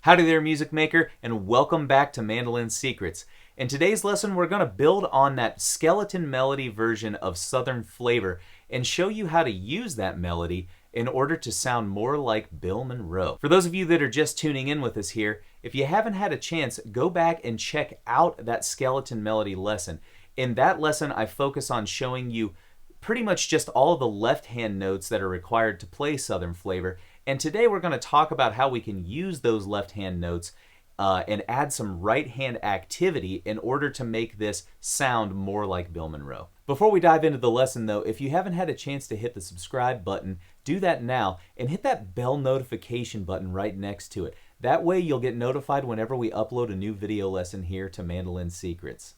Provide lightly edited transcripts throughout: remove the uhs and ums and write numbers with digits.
Howdy there, music maker, and welcome back to Mandolin Secrets. In today's lesson, we're going to build on that skeleton melody version of Southern Flavor and show you how to use that melody in order to sound more like Bill Monroe. For those of you that are just tuning in with us here, if you haven't had a chance, go back and check out that skeleton melody lesson. In that lesson, I focus on showing you pretty much just all of the left-hand notes that are required to play Southern Flavor. And today we're going to talk about how we can use those left-hand notes and add some right-hand activity in order to make this sound more like Bill Monroe. Before we dive into the lesson though, if you haven't had a chance to hit the subscribe button, do that now and hit that bell notification button right next to it. That way you'll get notified whenever we upload a new video lesson here to Mandolin Secrets.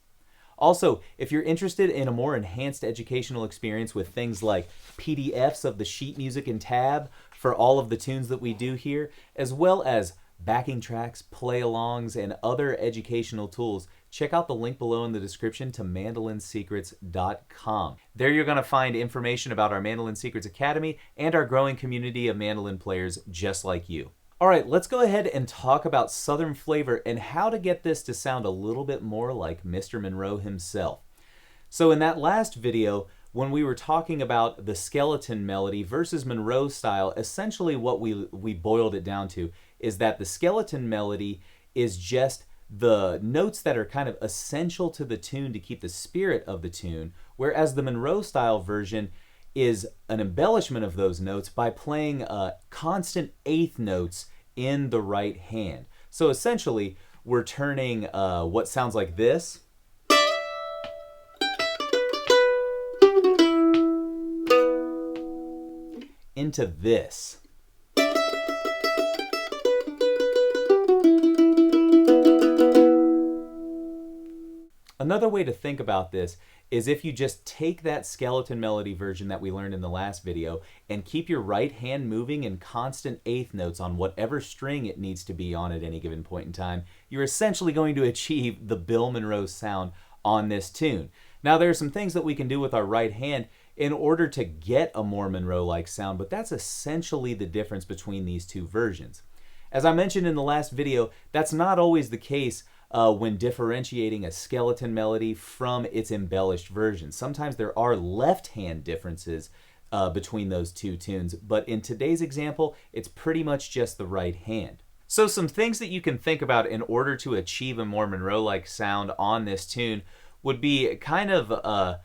Also, if you're interested in a more enhanced educational experience with things like PDFs of the sheet music and tab for all of the tunes that we do here, as well as backing tracks, play-alongs, and other educational tools, check out the link below in the description to mandolinsecrets.com. There you're going to find information about our Mandolin Secrets Academy and our growing community of mandolin players just like you. Alright, let's go ahead and talk about Southern Flavor and how to get this to sound a little bit more like Mr. Monroe himself. So in that last video, when we were talking about the skeleton melody versus Monroe style, essentially what we boiled it down to is that the skeleton melody is just the notes that are kind of essential to the tune to keep the spirit of the tune, whereas the Monroe style version is an embellishment of those notes by playing constant eighth notes in the right hand. So essentially, we're turning what sounds like this into this. Another way to think about this is if you just take that skeleton melody version that we learned in the last video and keep your right hand moving in constant eighth notes on whatever string it needs to be on at any given point in time, you're essentially going to achieve the Bill Monroe sound on this tune. Now there are some things that we can do with our right hand in order to get a more Monroe-like sound, but that's essentially the difference between these two versions. As I mentioned in the last video, that's not always the case when differentiating a skeleton melody from its embellished version. Sometimes there are left-hand differences between those two tunes, but in today's example, it's pretty much just the right hand. So some things that you can think about in order to achieve a more Monroe-like sound on this tune would be kind of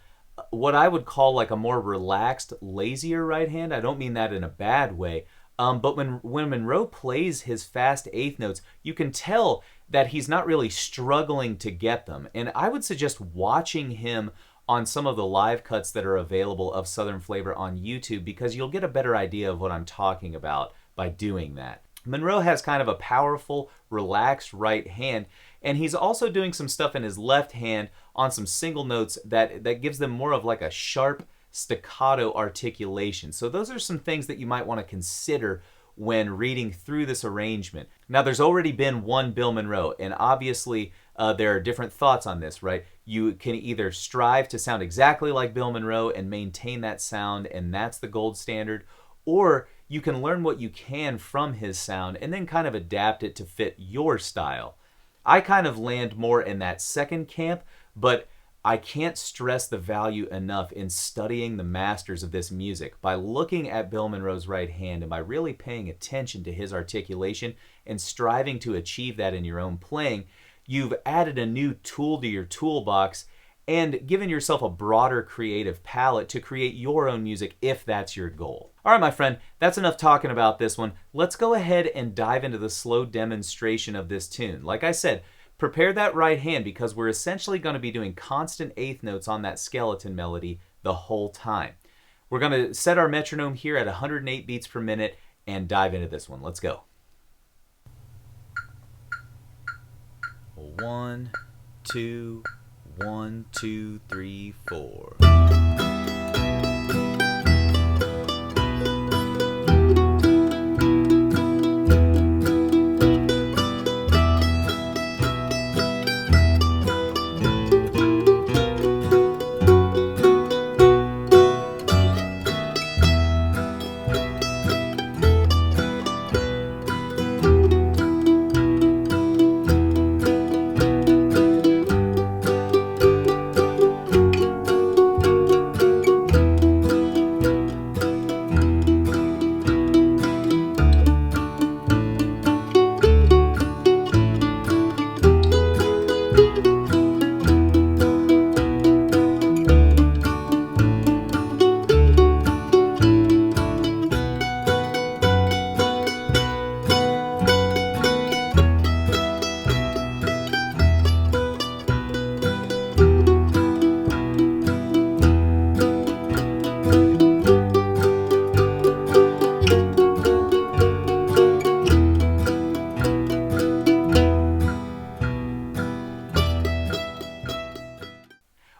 what I would call like a more relaxed, lazier right hand. I don't mean that in a bad way, but when Monroe plays his fast eighth notes, you can tell that he's not really struggling to get them. And I would suggest watching him on some of the live cuts that are available of Southern Flavor on YouTube, because you'll get a better idea of what I'm talking about by doing that. Monroe has kind of a powerful, relaxed right hand, and he's also doing some stuff in his left hand on some single notes that gives them more of like a sharp staccato articulation. So those are some things that you might want to consider when reading through this arrangement. Now there's already been one Bill Monroe, and obviously there are different thoughts on this, right? You can either strive to sound exactly like Bill Monroe and maintain that sound, and that's the gold standard, or you can learn what you can from his sound and then kind of adapt it to fit your style. I kind of land more in that second camp, but I can't stress the value enough in studying the masters of this music. By looking at Bill Monroe's right hand and by really paying attention to his articulation and striving to achieve that in your own playing, you've added a new tool to your toolbox and given yourself a broader creative palette to create your own music if that's your goal. All right, my friend, that's enough talking about this one. Let's go ahead and dive into the slow demonstration of this tune. Like I said, prepare that right hand because we're essentially going to be doing constant eighth notes on that skeleton melody the whole time. We're going to set our metronome here at 108 beats per minute and dive into this one. Let's go. 1, 2, 1, 2, 3, 4.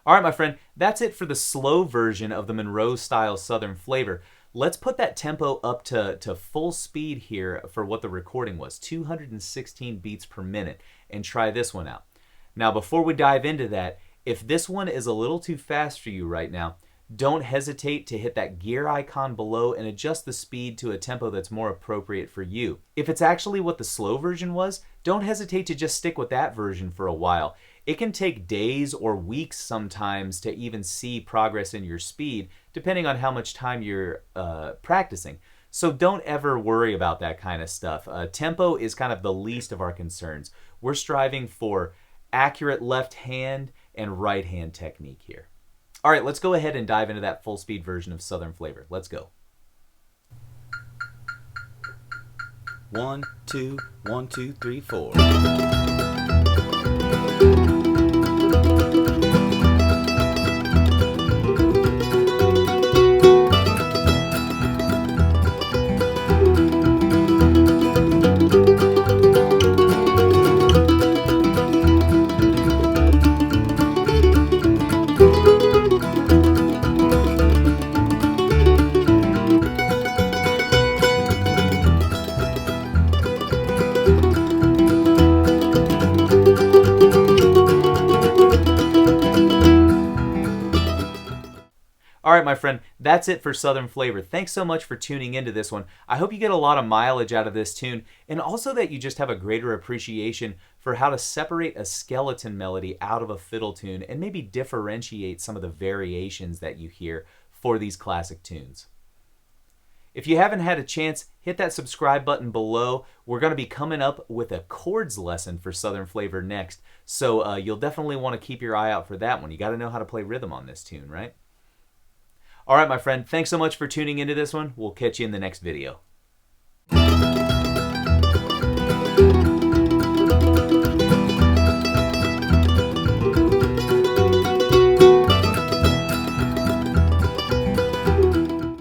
All right, my friend, that's it for the slow version of the Monroe style Southern flavor. Let's put that tempo up to full speed here for what the recording was, 216 beats per minute, and try this one out. Now, before we dive into that, if this one is a little too fast for you right now, don't hesitate to hit that gear icon below and adjust the speed to a tempo that's more appropriate for you. If it's actually what the slow version was, don't hesitate to just stick with that version for a while. It can take days or weeks sometimes to even see progress in your speed, depending on how much time you're practicing. So don't ever worry about that kind of stuff. Tempo is kind of the least of our concerns. We're striving for accurate left hand and right hand technique here. All right, let's go ahead and dive into that full speed version of Southern flavor. Let's go. 1, 2, 1, 2, 3, 4. All right, my friend, that's it for Southern Flavor. Thanks so much for tuning into this one. I hope you get a lot of mileage out of this tune, and also that you just have a greater appreciation for how to separate a skeleton melody out of a fiddle tune and maybe differentiate some of the variations that you hear for these classic tunes. If you haven't had a chance, hit that subscribe button below. We're going to be coming up with a chords lesson for Southern Flavor next, so you'll definitely want to keep your eye out for that one. You got to know how to play rhythm on this tune, right? All right, my friend, thanks so much for tuning into this one. We'll catch you in the next video.